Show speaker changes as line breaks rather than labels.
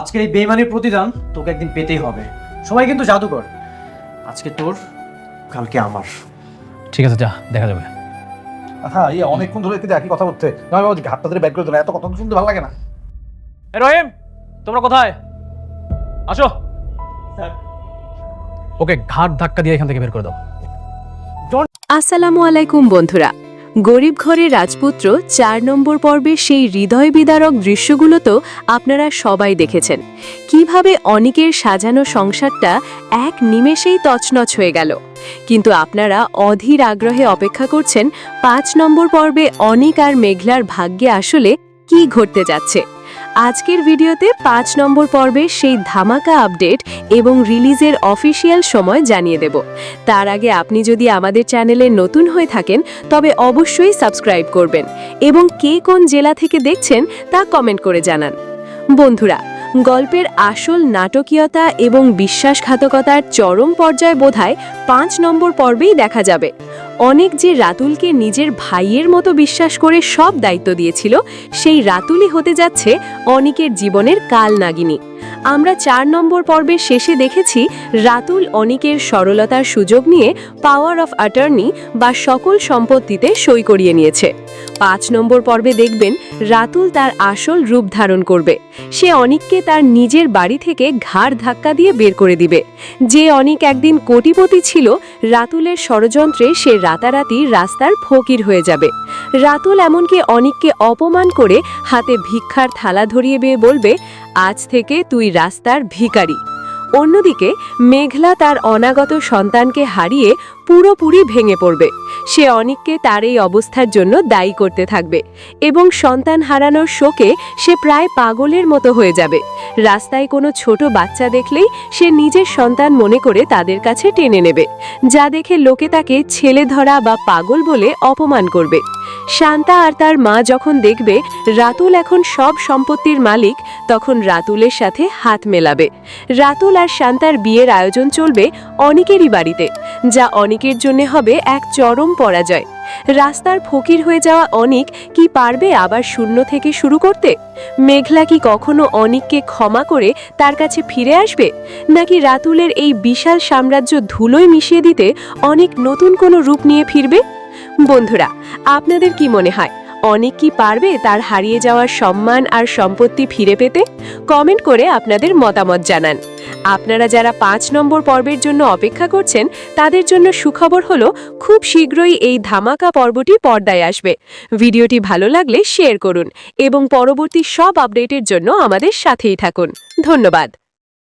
আজকের এই বেইমানির প্রতিদান তোকে একদিন পেতেই হবে। সবাই কিন্তু জাদুকর, আজকে তোর, কালকে আমার।
ঠিক আছে, যা দেখা যাবে।
হ্যাঁ, অনেকক্ষণ ধরে কিন্তু একই কথা বলতে নয় বাবা, ঘাটটা ধরে ব্যাক করে দিল, এত কথা শুনতে ভালো লাগে না।
রহিম, তোমরা কোথায়? আসো। ওকে ঘাট ধাক্কা দিয়ে এখান থেকে বের করে দাও।
আসসালামু আলাইকুম বন্ধুরা, গরিব ঘরের রাজপুত্র ৪ নম্বর পর্বে সেই হৃদয় বিদারক দৃশ্যগুলো তো আপনারা সবাই দেখেছেন। কিভাবে অনিকের সাজানো সংসারটা এক নিমেষেই তছনছ হয়ে গেল। কিন্তু আপনারা অধীর আগ্রহে অপেক্ষা করছেন ৫ নম্বর পর্বে অনিক আর মেঘলার ভাগ্যে আসলে কি ঘটতে যাচ্ছে। আজকের ভিডিওতে ৫ নম্বর পর্বের সেই ধামাকা আপডেট এবং রিলিজের অফিসিয়াল সময় জানিয়ে দেব। তার আগে আপনি যদি আমাদের চ্যানেলে নতুন হয়ে থাকেন তবে অবশ্যই সাবস্ক্রাইব করবেন এবং কে কোন জেলা থেকে দেখছেন তা কমেন্ট করে জানান। বন্ধুরা, গল্পের আসল নাটকীয়তা এবং বিশ্বাসঘাতকতার চরম পর্যায় বোধহয় ৫ নম্বর পর্বেই দেখা যাবে। অনেক যে রাতুলকে নিজের ভাইয়ের মতো বিশ্বাস করে সব দায়িত্ব দিয়েছিল, সেই রাতুলই হতে যাচ্ছে অনিকের জীবনের কালনাগিনী। আমরা ৪ নম্বর পর্বের শেষে দেখেছি রাতুল অনিকের সরলতার সুযোগ নিয়ে পাওয়ার অফ অ্যাটর্নি বা সকল সম্পত্তিতে সই করিয়ে নিয়েছে। ৫ নম্বর পর্বে দেখবেন রাতুল তার আসল রূপ ধারণ করবে। সে অনিককে তার নিজের বাড়ি থেকে ঘাড় ধাক্কা দিয়ে বের করে দিবে। যে অনিক একদিন কোটিপতি ছিল, রাতুলের ষড়যন্ত্রে সে রাতারাতি রাস্তার ফকির হয়ে যাবে। রাতুল এমনকি অনিককে অপমান করে হাতে ভিক্ষার থালা ধরিয়ে বেয়ে বলবে, আজ থেকে তুই রাস্তার ভিখারি। অন্যদিকে মেঘলা তার অনাগত সন্তানকে হারিয়ে পুরোপুরি ভেঙে পড়বে। সে অনিককে তার এই অবস্থার জন্য দায়ী করতে থাকবে এবং সন্তান হারানোর শোকে সে প্রায় পাগলের মতো হয়ে যাবে। রাস্তায় কোনো ছোট বাচ্চা দেখলেই সে নিজের সন্তান মনে করে তাদের কাছে টেনে নেবে, যা দেখে লোকে তাকে ছেলে ধরা বা পাগল বলে অপমান করবে। শান্তা আর তার মা যখন দেখবে রাতুল এখন সব সম্পত্তির মালিক, তখন রাতুলের সাথে হাত মেলাবে। রাতুল আর শান্তার বিয়ের আয়োজন চলবে অনিকেরই বাড়িতে, যা অনিকের জন্য হবে এক চরম পরাজয়। রাস্তার ফকির হয়ে যাওয়া অনিক কি পারবে আবার শূন্য থেকে শুরু করতে? মেঘলা কি কখনো অনিককে ক্ষমা করে তার কাছে ফিরে আসবে, নাকি রাতুলের এই বিশাল সাম্রাজ্য ধুলোয় মিশিয়ে দিতে অনিক নতুন কোনো রূপ নিয়ে ফিরবে? বন্ধুরা, আপনাদের কি মনে হয় অনিক কি পারবে তার হারিয়ে যাওয়া সম্মান আর সম্পত্তি ফিরে পেতে? কমেন্ট করে আপনাদের মতামত জানান। আপনারা যারা ৫ নম্বর পর্বের জন্য অপেক্ষা করছেন তাদের জন্য সুখবর হলো খুব শীঘ্রই এই ধামাকা পর্বটি পর্দায় আসবে। ভিডিওটি ভালো লাগলে শেয়ার করুন এবং পরবর্তী সব আপডেটের জন্য আমাদের সাথেই থাকুন। ধন্যবাদ।